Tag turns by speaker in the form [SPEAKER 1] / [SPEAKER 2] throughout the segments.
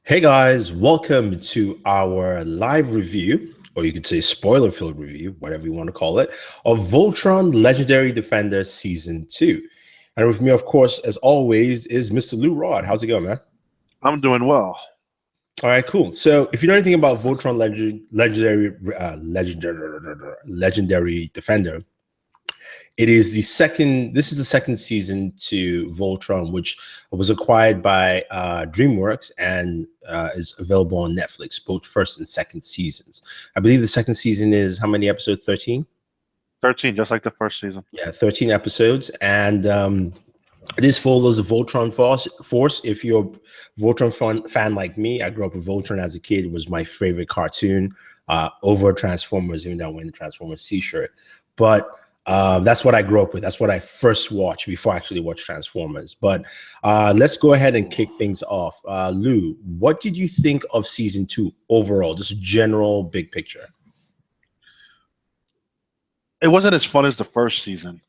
[SPEAKER 1] Hey guys, welcome to our live review, or you could say spoiler-filled review, whatever you want to call it, of Voltron Legendary Defender Season 2. And with me, of course, as always, is Mr. Lou Rod. How's it going, man?
[SPEAKER 2] I'm doing well.
[SPEAKER 1] All right, cool. So if you know anything about Voltron Legendary Defender, this is the second season to Voltron, which was acquired by DreamWorks and is available on Netflix, both first and second seasons. I believe the second season is how many episodes? 13?
[SPEAKER 2] 13, just like the first season.
[SPEAKER 1] Yeah, 13 episodes. And this follows the Voltron Force. If you're a Voltron fan like me, I grew up with Voltron as a kid. It was my favorite cartoon over Transformers, even though I'm wearing the Transformers t-shirt. But that's what I grew up with. That's what I first watched before I actually watched Transformers. But let's go ahead and kick things off. Lou, what did you think of season 2 overall? Just general big picture.
[SPEAKER 2] It wasn't as fun as the first season,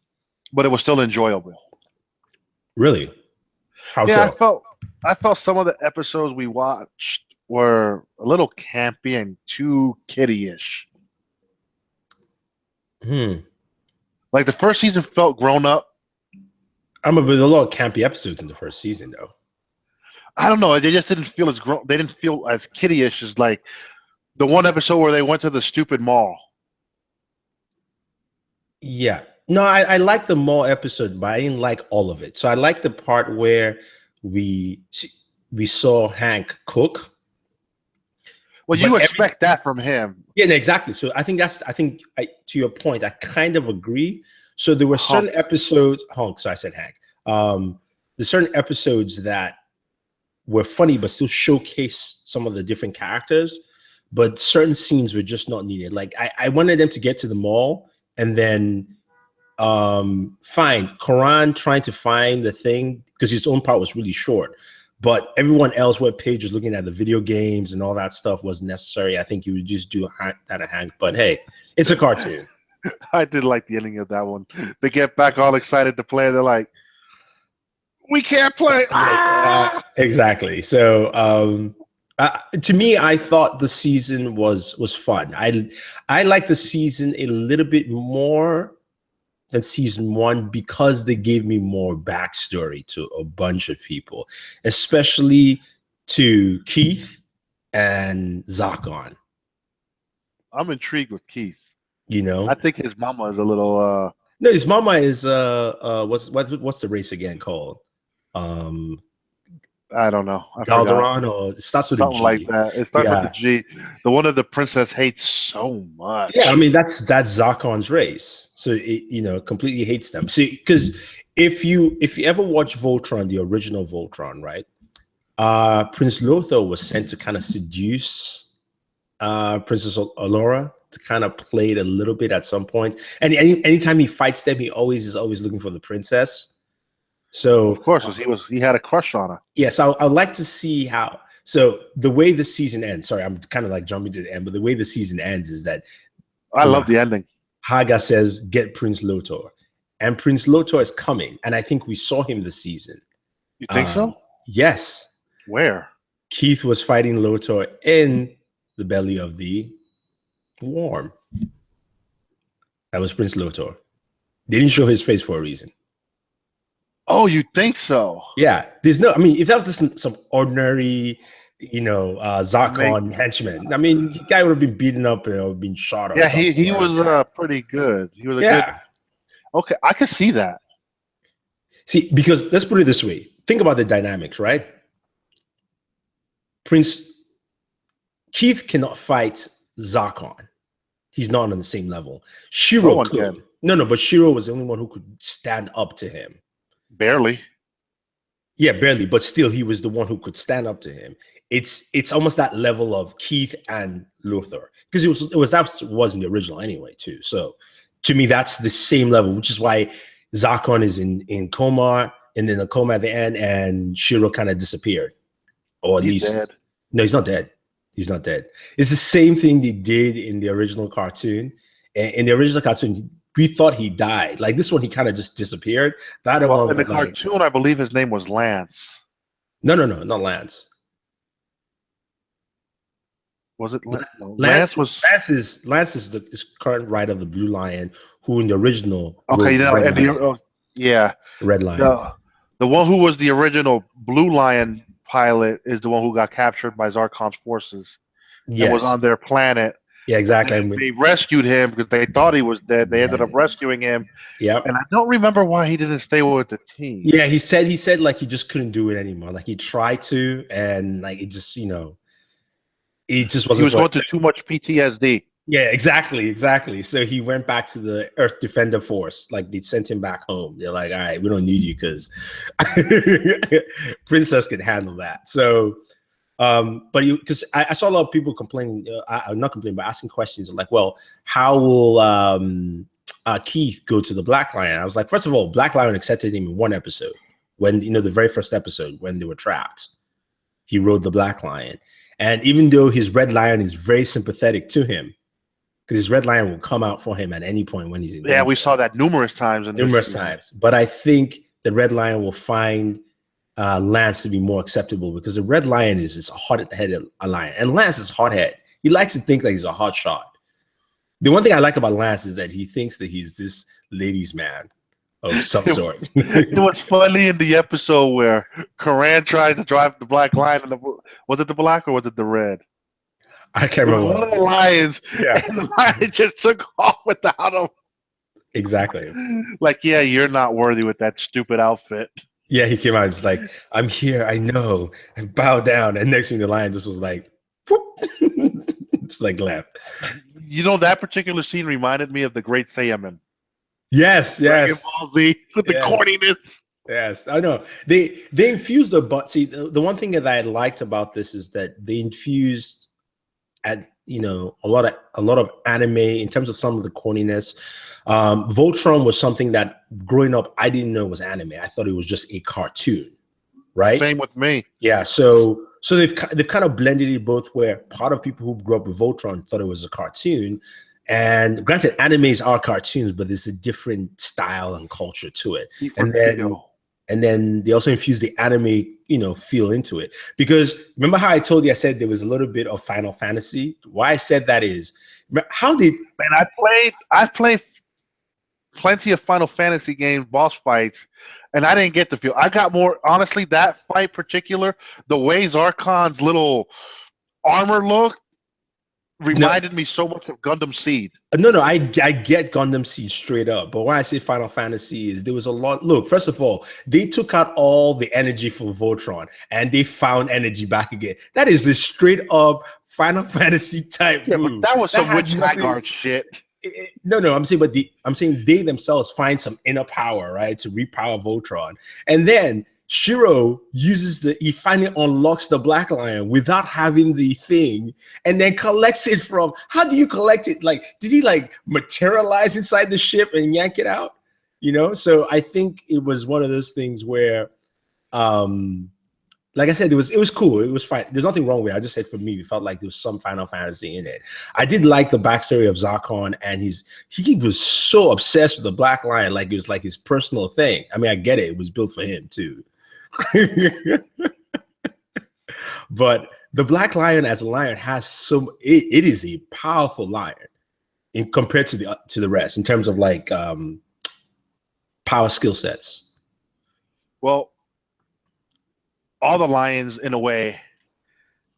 [SPEAKER 2] but it was still enjoyable.
[SPEAKER 1] Really? How
[SPEAKER 2] Yeah,
[SPEAKER 1] so?
[SPEAKER 2] I felt some of the episodes we watched were a little campy and too kiddie-ish. Like the first season felt grown up.
[SPEAKER 1] I remember a lot of campy episodes in the first season, though.
[SPEAKER 2] I don't know. They just didn't feel as grown. They didn't feel as kiddie-ish as like the one episode where they went to the stupid mall.
[SPEAKER 1] Yeah. No, I like the mall episode, but I didn't like all of it. So I like the part where we saw Hank cook.
[SPEAKER 2] Well, you expect that from him.
[SPEAKER 1] Yeah, no, exactly. So I think to your point, I kind of agree. So there were certain episodes. So I said Hank. There's certain episodes that were funny, but still showcase some of the different characters. But certain scenes were just not needed. Like I wanted them to get to the mall and then find Karan trying to find the thing because his own part was really short. But everyone else, where Paige was looking at the video games and all that stuff, wasn't necessary. I think you would just do that a Hank. But hey, it's a cartoon.
[SPEAKER 2] I did like the ending of that one. They get back all excited to play. They're like, "We can't play."
[SPEAKER 1] Exactly. So to me, I thought the season was fun. I like the season a little bit more than season 1 because they gave me more backstory to a bunch of people, especially to Keith and Zakon.
[SPEAKER 2] I'm intrigued with Keith.
[SPEAKER 1] You know,
[SPEAKER 2] I think his mama is a little.
[SPEAKER 1] No, his mama is what's the race again called?
[SPEAKER 2] I don't know.
[SPEAKER 1] Galderon, or it starts with
[SPEAKER 2] something
[SPEAKER 1] a G.
[SPEAKER 2] like that. It starts with the G. The one that the princess hates so much.
[SPEAKER 1] Yeah, I mean that's Zakon's race. So it completely hates them. See, because if you ever watch Voltron, the original Voltron, right? Prince Lothar was sent to kind of seduce Princess Allura, to kind of play it a little bit at some point. And anytime he fights them, he is always looking for the princess. So
[SPEAKER 2] of course, he had a crush on her.
[SPEAKER 1] Yes, I'd like to see how. So the way the season ends. Sorry, I'm kind of like jumping to the end, but the way the season ends is that
[SPEAKER 2] I love the ending.
[SPEAKER 1] Haga says, "Get Prince Lothar," and Prince Lothar is coming, and I think we saw him this season.
[SPEAKER 2] You think so?
[SPEAKER 1] Yes.
[SPEAKER 2] Where?
[SPEAKER 1] Keith was fighting Lothar in the belly of the worm. That was Prince Lothar. They didn't show his face for a reason.
[SPEAKER 2] Oh, you think so?
[SPEAKER 1] Yeah. There's no. I mean, if that was just some ordinary, Zakon henchman, I mean, the guy would have been beaten up or been shot.
[SPEAKER 2] Yeah, he was pretty good. He was a good. Okay, I could see that.
[SPEAKER 1] See, because let's put it this way. Think about the dynamics, right? Keith cannot fight Zakon. He's not on the same level. Shiro could. No, but Shiro was the only one who could stand up to him.
[SPEAKER 2] Barely.
[SPEAKER 1] Yeah, barely, but still he was the one who could stand up to him. It's almost that level of Keith and Lothar, because it was in the original anyway too. So to me, that's the same level, which is why Zakon is in coma, and then a coma at the end, and Shiro kind of disappeared, or at least
[SPEAKER 2] dead.
[SPEAKER 1] No, he's not dead. He's not dead. It's the same thing they did in the original cartoon. In the original cartoon, we thought he died. Like this one, he kind of just disappeared.
[SPEAKER 2] In the cartoon, I believe his name was Lance.
[SPEAKER 1] No, not Lance.
[SPEAKER 2] Was it Lance? No,
[SPEAKER 1] Lance
[SPEAKER 2] was
[SPEAKER 1] Lance is the current rider of the Blue Lion, who in the original
[SPEAKER 2] okay.
[SPEAKER 1] rode
[SPEAKER 2] You
[SPEAKER 1] the
[SPEAKER 2] know,
[SPEAKER 1] Red
[SPEAKER 2] and
[SPEAKER 1] Lion.
[SPEAKER 2] yeah,
[SPEAKER 1] Red Lion.
[SPEAKER 2] the one who was the original Blue Lion pilot is the one who got captured by Zarkon's forces and was
[SPEAKER 1] Yes.
[SPEAKER 2] on their planet.
[SPEAKER 1] Yeah, exactly.
[SPEAKER 2] And they rescued him because they thought he was dead. They ended up rescuing him.
[SPEAKER 1] Yep.
[SPEAKER 2] And I don't remember why he didn't stay with the team.
[SPEAKER 1] Yeah, he said like he just couldn't do it anymore. Like he tried to, and like it just, it just wasn't.
[SPEAKER 2] He was going through too much PTSD.
[SPEAKER 1] Yeah, exactly. So he went back to the Earth Defender Force. Like they sent him back home. They're like, all right, we don't need you because Princess can handle that. So, but because I saw a lot of people complaining, not complaining, but asking questions like, well, how will Keith go to the Black Lion? I was like, first of all, Black Lion accepted him in one episode when, the very first episode when they were trapped. He rode the Black Lion. And even though his Red Lion is very sympathetic to him, because his Red Lion will come out for him at any point when he's in danger.
[SPEAKER 2] Yeah, we saw that numerous times.
[SPEAKER 1] But I think the Red Lion will find Lance to be more acceptable because the Red Lion is a hot-headed lion, and Lance is hot-headed. He likes to think like he's a hot shot. The one thing I like about Lance is that he thinks that he's this ladies' man of some sort.
[SPEAKER 2] It was funny in the episode where Karan tried to drive the Black Lion, and was it the black or was it the red?
[SPEAKER 1] I can't remember.
[SPEAKER 2] One of the lions, and the lion just took off without him.
[SPEAKER 1] Exactly.
[SPEAKER 2] Like, yeah, you're not worthy with that stupid outfit.
[SPEAKER 1] Yeah, he came out. It's like, I'm here. I know. I bow down. And next thing, the lion just was like, whoop. It's like left.
[SPEAKER 2] That particular scene reminded me of the Great Saiyaman.
[SPEAKER 1] Yes.
[SPEAKER 2] Dragon Ball Z with the corniness.
[SPEAKER 1] Yes, I know. They infused see, the one thing that I liked about this is that they infused a lot of anime in terms of some of the corniness. Voltron was something that growing up I didn't know was anime. I thought it was just a cartoon, right?
[SPEAKER 2] Same with me.
[SPEAKER 1] Yeah, so they've kind of blended it both where part of people who grew up with Voltron thought it was a cartoon, and granted animes are cartoons, but there's a different style and culture to it. And then they also infuse the anime, feel into it. Because remember how I told you, I said there was a little bit of Final Fantasy? Why I said that is,
[SPEAKER 2] I've played plenty of Final Fantasy games, boss fights, and I didn't get the feel. I got more, honestly, that fight particular, the way Zarkon's little armor looked, reminded me so much of Gundam Seed.
[SPEAKER 1] No, I get Gundam Seed straight up. But when I say Final Fantasy is there was a lot. Look, first of all, they took out all the energy from Voltron and they found energy back again. That is a straight up Final Fantasy type move.
[SPEAKER 2] But that was some Witch Haggard shit.
[SPEAKER 1] No, I'm saying they themselves find some inner power, right, to repower Voltron. And then Shiro he finally unlocks the Black Lion without having the thing and then collects it from, how do you collect it? Like, did he like materialize inside the ship and yank it out? So I think it was one of those things where, like I said, it was cool. It was fine. There's nothing wrong with it. I just said for me, it felt like there was some Final Fantasy in it. I did like the backstory of Zarkon, and he was so obsessed with the Black Lion, like it was like his personal thing. I mean, I get it. It was built for him too. But the Black Lion as a lion has it is a powerful lion compared to the rest in terms of like power skill sets.
[SPEAKER 2] Well, all the lions in a way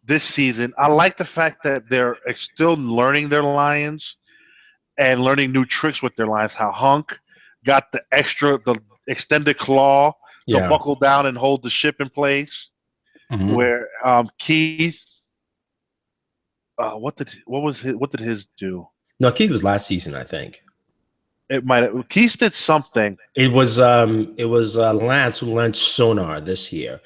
[SPEAKER 2] this season, I like the fact that they're still learning their lions and learning new tricks with their lions. How Hunk got the extended claw to buckle down and hold the ship in place. Mm-hmm. Where Keith, what did his do?
[SPEAKER 1] No, Keith was last season, I think.
[SPEAKER 2] Keith did something.
[SPEAKER 1] It was Lance who learned sonar this year.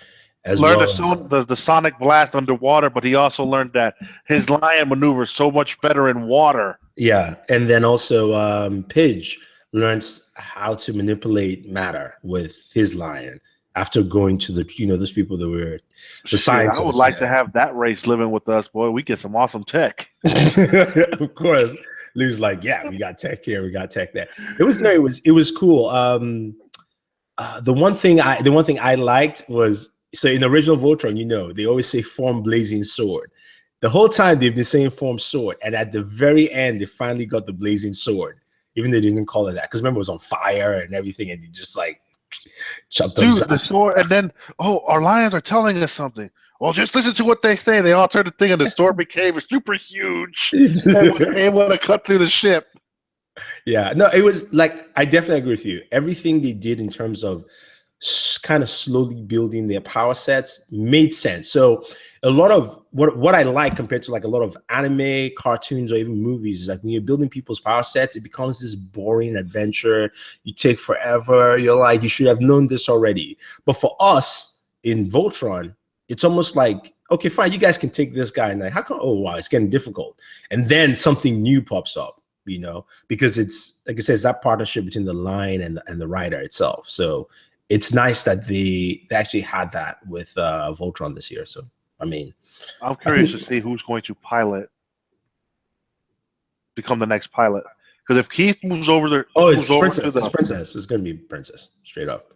[SPEAKER 2] The sonic blast underwater, but he also learned that his lion maneuvers so much better in water.
[SPEAKER 1] Yeah, and then also Pidge learns how to manipulate matter with his lion after going to those people that were the scientists.
[SPEAKER 2] I would like to have that race living with us, boy. We get some awesome tech.
[SPEAKER 1] Of course, Lou's like, yeah, we got tech here, we got tech there. It was cool. The one thing I liked was, so in the original Voltron, they always say form blazing sword. The whole time they've been saying form sword, and at the very end, they finally got the blazing sword, even though they didn't call it that. Because remember, it was on fire and everything, and you just like chopped up.
[SPEAKER 2] Dude, the sword, and then our lions are telling us something. Well, just listen to what they say. They all turned the thing, and the sword became super huge and was able to cut through the ship.
[SPEAKER 1] Yeah, no, it was like, I definitely agree with you. Everything they did in terms of kind of slowly building their power sets made sense. So a lot of what I like compared to like a lot of anime, cartoons, or even movies is like when you're building people's power sets, it becomes this boring adventure. You take forever. You're like, you should have known this already. But for us in Voltron, it's almost like, okay, fine, you guys can take this guy, and like, how come? Oh wow, it's getting difficult, and then something new pops up, you know, because it's like I said, it's that partnership between the line and the writer itself. So it's nice that they actually had that with Voltron this year. So I mean,
[SPEAKER 2] I'm curious to see who's going to become the next pilot. Because if Keith moves over there,
[SPEAKER 1] it's Princess. It's Princess. It's going to be Princess, straight up.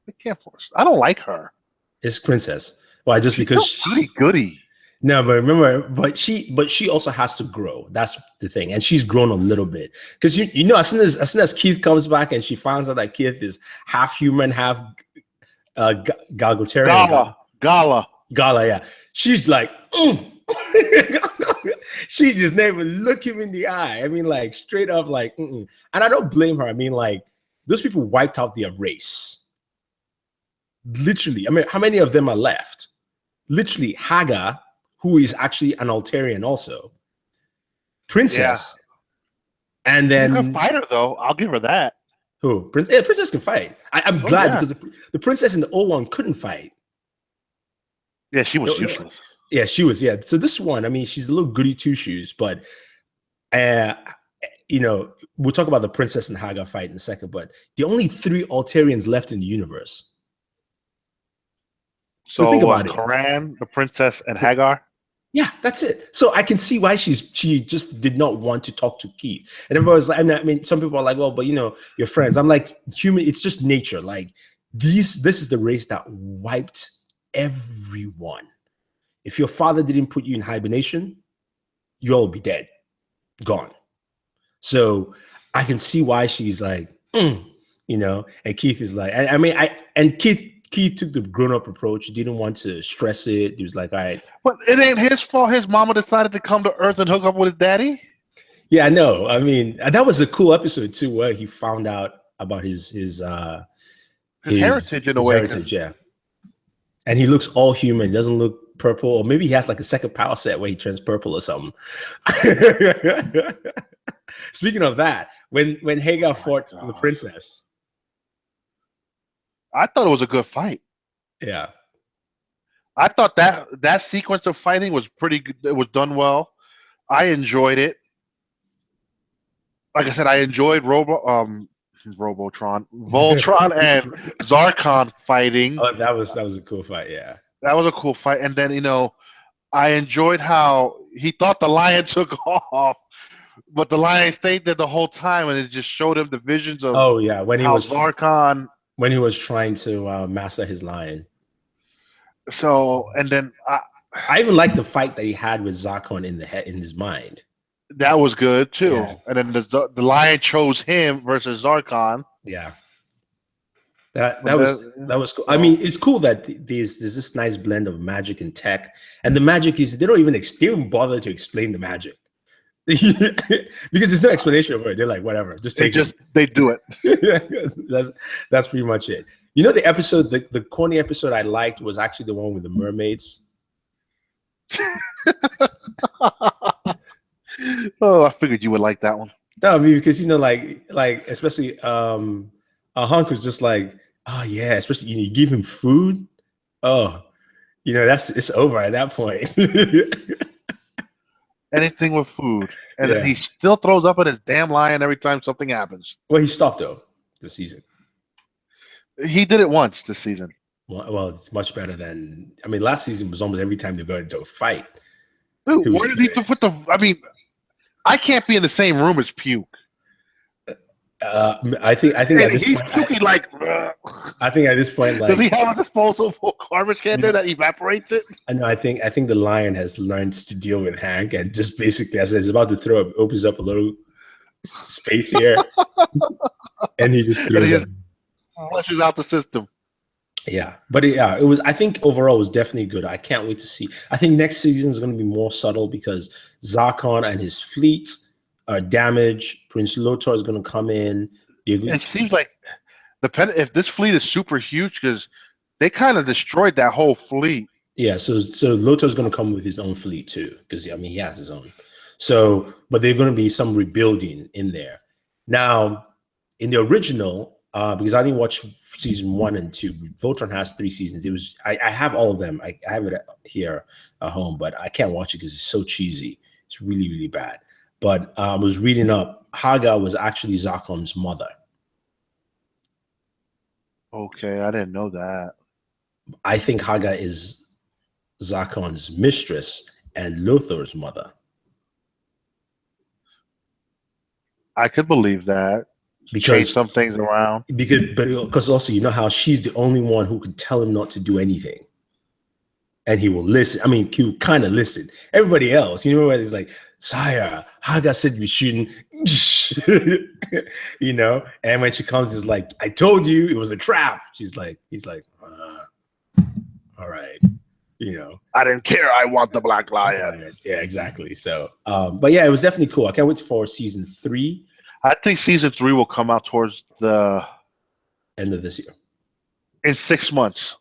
[SPEAKER 2] I can't force. I don't like her.
[SPEAKER 1] It's Princess. Why? Just because
[SPEAKER 2] she's goody.
[SPEAKER 1] No, but remember, but she also has to grow. That's the thing, and she's grown a little bit because you know, as soon as Keith comes back and she finds out that Keith is half human, half Galgotarian.
[SPEAKER 2] Gala,
[SPEAKER 1] yeah. She's like, she just never look him in the eye. I mean, like straight up, like, and I don't blame her. I mean, like those people wiped out their race. Literally, I mean, how many of them are left? Literally, Hagar, who is actually an Altarian also. Princess. Yeah. And then...
[SPEAKER 2] She's a fighter, though. I'll give her that.
[SPEAKER 1] Who? Princess can fight. I'm glad because the princess in the old one couldn't fight.
[SPEAKER 2] Yeah, she was useless.
[SPEAKER 1] Yeah, she was, yeah. So this one, I mean, she's a little goody two-shoes, but, you know, we'll talk about the princess and Hagar fight in a second, but the only 3 Altarians left in the universe.
[SPEAKER 2] So think about it. Koran, the princess, and Hagar?
[SPEAKER 1] Yeah, that's it. So I can see why she just did not want to talk to Keith. And everybody's like, I mean, some people are like, well, but you know, you're friends. I'm like, human, it's just nature. Like this is the race that wiped everyone. If your father didn't put you in hibernation, you'll all be dead, gone. So I can see why she's like, you know, and Keith is like, Keith took the grown-up approach. He didn't want to stress it. He was like, all right.
[SPEAKER 2] But it ain't his fault his mama decided to come to Earth and hook up with his daddy?
[SPEAKER 1] Yeah, I know. I mean, that was a cool episode, too, where he found out about his
[SPEAKER 2] heritage in a way.
[SPEAKER 1] Heritage, yeah. And he looks all human. He doesn't look purple. Or maybe he has like a second power set where he turns purple or something. Speaking of that, when Hagar fought the princess,
[SPEAKER 2] I thought it was a good fight.
[SPEAKER 1] Yeah.
[SPEAKER 2] I thought that sequence of fighting was pretty good. It was done well. I enjoyed it. Like I said, I enjoyed Voltron and Zarkon fighting.
[SPEAKER 1] Oh, that was a cool fight, yeah.
[SPEAKER 2] That was a cool fight. And then, you know, I enjoyed how he thought the lion took off, but the lion stayed there the whole time, and it just showed him the visions of
[SPEAKER 1] when
[SPEAKER 2] Zarkon,
[SPEAKER 1] when he was trying to master his lion.
[SPEAKER 2] So, and then
[SPEAKER 1] I even liked the fight that he had with Zarkon in his mind.
[SPEAKER 2] That was good too. Yeah. And then the lion chose him versus Zarkon.
[SPEAKER 1] Yeah. That was cool. I mean, it's cool that there's this nice blend of magic and tech, and the magic is they don't even bother to explain the magic. Because there's no explanation for it. They're like, whatever, just take it.
[SPEAKER 2] They do it.
[SPEAKER 1] That's pretty much it. You know, the episode, the corny episode I liked was actually the one with the mermaids.
[SPEAKER 2] Oh, I figured you would like that one.
[SPEAKER 1] No, I mean, because you know, like especially Hunk was just like, oh yeah, especially you give him food. Oh, you know, it's over at that point.
[SPEAKER 2] Anything with food. And he still throws up at his damn lion every time something happens.
[SPEAKER 1] Well, he stopped, though, this season.
[SPEAKER 2] He did it once this season.
[SPEAKER 1] Well, it's much better than... I mean, last season was almost every time they go into a fight.
[SPEAKER 2] Dude, where did he put the... I mean, I can't be in the same room as Puke. And
[SPEAKER 1] at this
[SPEAKER 2] he's
[SPEAKER 1] point,
[SPEAKER 2] puking like.
[SPEAKER 1] I think at this point,
[SPEAKER 2] Does he
[SPEAKER 1] like,
[SPEAKER 2] have a disposable garbage can there that evaporates it?
[SPEAKER 1] I know. I think the lion has learned to deal with Hank, and just basically, as he's about to throw up, opens up a little space here, and he just
[SPEAKER 2] And
[SPEAKER 1] throws
[SPEAKER 2] he
[SPEAKER 1] it.
[SPEAKER 2] just flushes out the system.
[SPEAKER 1] Yeah, but it was. I think overall it was definitely good. I can't wait to see. I think next season is going to be more subtle because Zarkon and his fleet are damaged. Prince Lothar is going to come in.
[SPEAKER 2] It seems like if this fleet is super huge, because they kind of destroyed that whole fleet.
[SPEAKER 1] Yeah, so Lothar is going to come with his own fleet too, because I mean he has his own. So, but there's going to be some rebuilding in there. Now, in the original, because I didn't watch season 1 and 2, Voltron has 3 seasons. It was I have all of them. I have it here at home, but I can't watch it because it's so cheesy. It's really, really bad. But I was reading up. Haga was actually Zarkon's mother.
[SPEAKER 2] Okay, I didn't know that.
[SPEAKER 1] I think Haga is Zarkon's mistress and Lothar's mother.
[SPEAKER 2] I could believe that.
[SPEAKER 1] Because
[SPEAKER 2] change some things around.
[SPEAKER 1] Because also, you know how she's the only one who could tell him not to do anything. And he will listen. I mean, he will kind of listen. Everybody else, you know, where he's like, Sire, Haga said we shouldn't, you know. And when she comes, it's like, I told you it was a trap. He's like, all right, you know.
[SPEAKER 2] I didn't care. I want the Black Lion.
[SPEAKER 1] Yeah, exactly. So, but yeah, it was definitely cool. I can't wait for season 3.
[SPEAKER 2] I think season 3 will come out towards the
[SPEAKER 1] end of this year.
[SPEAKER 2] In 6 months.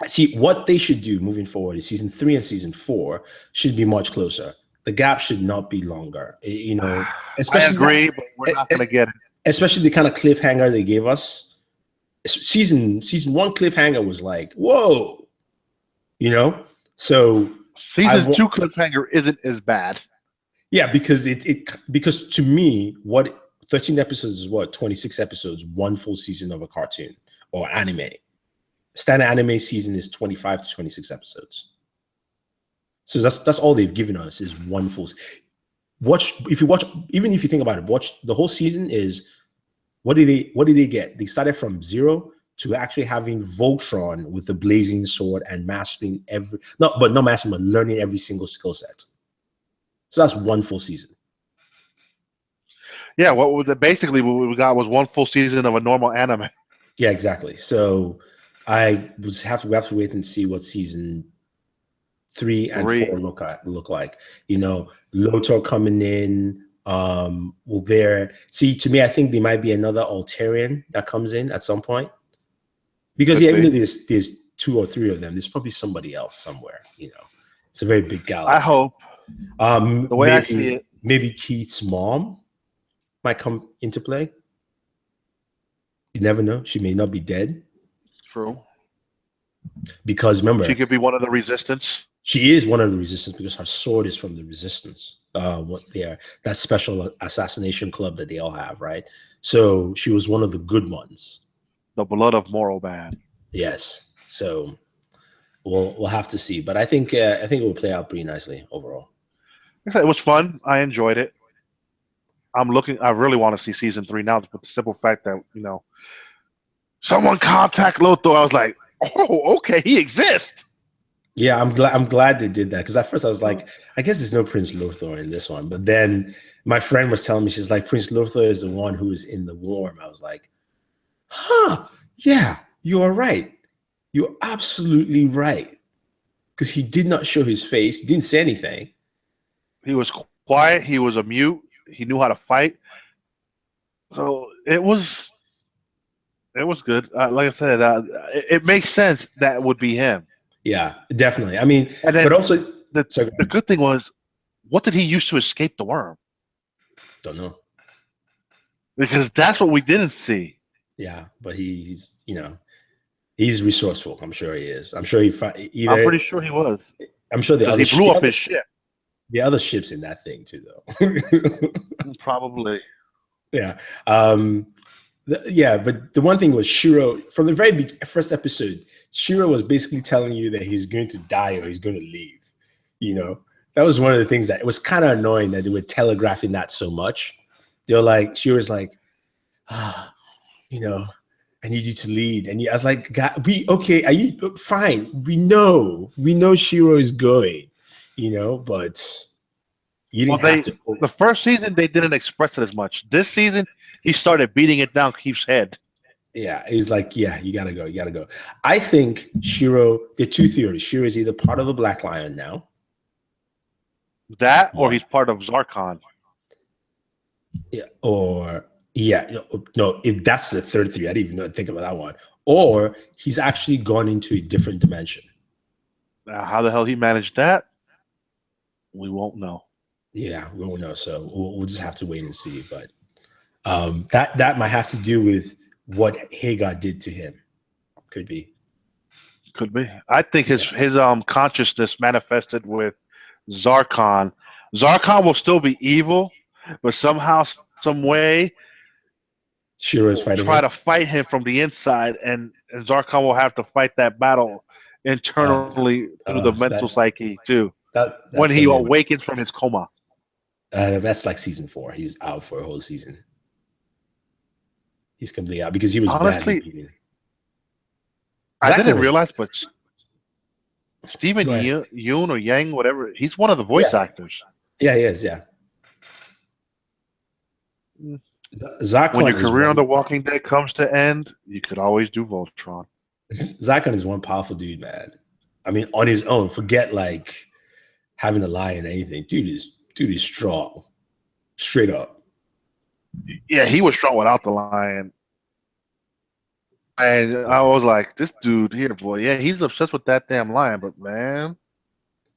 [SPEAKER 1] See, what they should do moving forward is season 3 and season 4 should be much closer. The gap should not be longer. You know, especially
[SPEAKER 2] I agree, but we're not going to get it.
[SPEAKER 1] Especially the kind of cliffhanger they gave us. Season 1 cliffhanger was like, whoa, you know. So
[SPEAKER 2] season 2 cliffhanger isn't as bad.
[SPEAKER 1] Yeah, because because to me, what 13 episodes is what 26 episodes, 1 full season of a cartoon or anime. Standard anime season is 25 to 26 episodes. So that's all they've given us is 1 full. Even if you think about it, watch the whole season is what did they get? They started from 0 to actually having Voltron with the blazing sword and mastering learning every single skill set. So that's 1 full season.
[SPEAKER 2] Yeah, basically what we got was 1 full season of a normal anime.
[SPEAKER 1] Yeah, exactly. So I have to wait and see what season 3 and 4 look like. You know, Lothar coming in. Will there see? To me, I think there might be another Altarian that comes in at some point. Because even though there's 2 or 3 of them, there's probably somebody else somewhere. You know, it's a very big galaxy.
[SPEAKER 2] I hope. The way I see it,
[SPEAKER 1] maybe Keith's mom might come into play. You never know; she may not be dead.
[SPEAKER 2] True.
[SPEAKER 1] Because remember,
[SPEAKER 2] she could be one of the resistance.
[SPEAKER 1] She is one of the resistance because her sword is from the resistance. That special assassination club that they all have, right? So she was one of the good ones.
[SPEAKER 2] The blood of Morroban.
[SPEAKER 1] Yes. So we'll have to see, but I think it will play out pretty nicely overall.
[SPEAKER 2] It was fun. I enjoyed it. I really want to see season 3 now, but the simple fact that, you know, someone contact Lothar, I was like, oh, okay, he exists.
[SPEAKER 1] Yeah, I'm glad they did that, because at first I was like, I guess there's no Prince Lothar in this one, but then my friend was telling me, she's like, Prince Lothar is the one who is in the Worm. I was like, huh, yeah, you are right. You're absolutely right, because he did not show his face, didn't say anything.
[SPEAKER 2] He was quiet. He was a mute. He knew how to fight. So it was good. Like I said, it makes sense that would be him.
[SPEAKER 1] Yeah, definitely. I mean,
[SPEAKER 2] and then
[SPEAKER 1] but also
[SPEAKER 2] the good thing was, what did he use to escape the worm?
[SPEAKER 1] Don't know.
[SPEAKER 2] Because that's what we didn't see.
[SPEAKER 1] Yeah, but he's resourceful. I'm sure he is. I'm sure I'm
[SPEAKER 2] pretty sure he was.
[SPEAKER 1] I'm sure
[SPEAKER 2] he blew up his ship.
[SPEAKER 1] The other ships in that thing too, though.
[SPEAKER 2] Probably.
[SPEAKER 1] Yeah. But the one thing was Shiro, from the very first episode, Shiro was basically telling you that he's going to die or he's going to leave. You know, that was one of the things that it was kind of annoying that they were telegraphing that so much. They were like, Shiro's like, you know, I need you to lead. And I was like, God, okay, are you fine? We know Shiro is going, but you
[SPEAKER 2] Well,
[SPEAKER 1] didn't have to.
[SPEAKER 2] the first season they didn't express it as much. This season he started beating it down Keith's head.
[SPEAKER 1] Yeah, it was like, yeah, you gotta go. I think Shiro. There are two theories. Shiro is either part of the Black Lion now.
[SPEAKER 2] That, or he's part of Zarkon.
[SPEAKER 1] Yeah, no, if that's the third theory, I didn't even think about that one. Or he's actually gone into a different dimension.
[SPEAKER 2] Now, how the hell he managed that, we won't know.
[SPEAKER 1] Yeah, we won't know. So we'll just have to wait and see. But that might have to do with what Hagar did to him. Could be.
[SPEAKER 2] I think his consciousness manifested with Zarkon. Zarkon will still be evil, but somehow, some way,
[SPEAKER 1] Shiro is fighting.
[SPEAKER 2] Try to fight him from the inside, and Zarkon will have to fight that battle internally through the mental psyche too. When he awakens from his coma.
[SPEAKER 1] That's like season 4. He's out for a whole season. He's completely out because he was
[SPEAKER 2] honestly
[SPEAKER 1] badly beaten.
[SPEAKER 2] I didn't realize, but Stephen Yoon or Yang, whatever, he's one of the voice actors.
[SPEAKER 1] Yeah, he is. Yeah. Zarkon,
[SPEAKER 2] when your career on The Walking Dead comes to end, you could always do Voltron.
[SPEAKER 1] Zarkon is one powerful dude, man. I mean, on his own, forget like having a lion or anything. Dude is strong, straight up.
[SPEAKER 2] Yeah, he was strong without the lion. And I was like, this dude here, boy, yeah, he's obsessed with that damn lion, but man.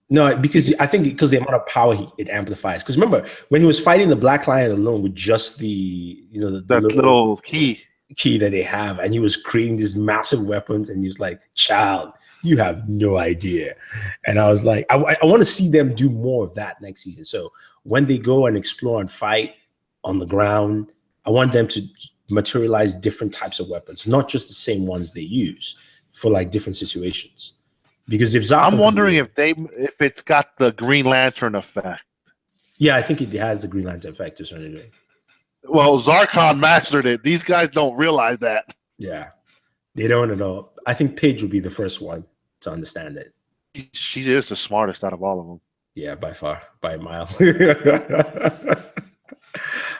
[SPEAKER 1] No, because I think because the amount of power it amplifies. Because remember, when he was fighting the Black Lion alone with just the
[SPEAKER 2] little key
[SPEAKER 1] that they have, and he was creating these massive weapons, and he was like, child, you have no idea. And I was like, I want to see them do more of that next season. So when they go and explore and fight on the ground, I want them to materialize different types of weapons, not just the same ones they use for like different situations. Because if Zarkon,
[SPEAKER 2] I'm wondering if it's got the Green Lantern effect.
[SPEAKER 1] Yeah, I think it has the Green Lantern effect to a certain degree.
[SPEAKER 2] Well, Zarkon mastered it. These guys don't realize that.
[SPEAKER 1] Yeah, they don't at all. I think Paige will be the first one to understand it.
[SPEAKER 2] She is the smartest out of all of them.
[SPEAKER 1] Yeah, by far, by a mile.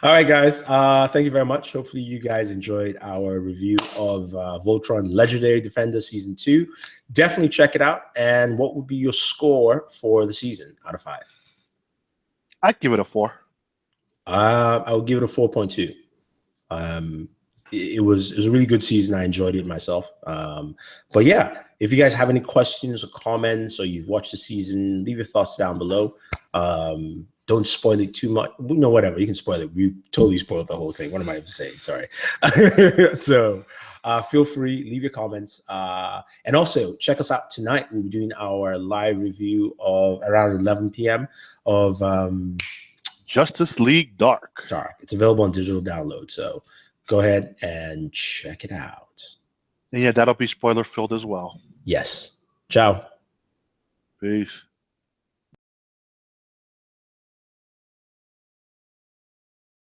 [SPEAKER 1] All right, guys. Thank you very much. Hopefully you guys enjoyed our review of Voltron Legendary Defender Season 2. Definitely check it out. And what would be your score for the season out of 5?
[SPEAKER 2] I'd give it a 4.
[SPEAKER 1] I would give it a 4.2. It was a really good season. I enjoyed it myself. But yeah, if you guys have any questions or comments, or you've watched the season, leave your thoughts down below. Don't spoil it too much. No, whatever. You can spoil it. We totally spoiled the whole thing. What am I even saying? Sorry. So feel free, leave your comments. And also check us out tonight. We'll be doing our live review of around 11 p.m. of
[SPEAKER 2] Justice League Dark.
[SPEAKER 1] It's available on digital download. So go ahead and check it out.
[SPEAKER 2] And yeah, that'll be spoiler filled as well.
[SPEAKER 1] Yes. Ciao.
[SPEAKER 2] Peace.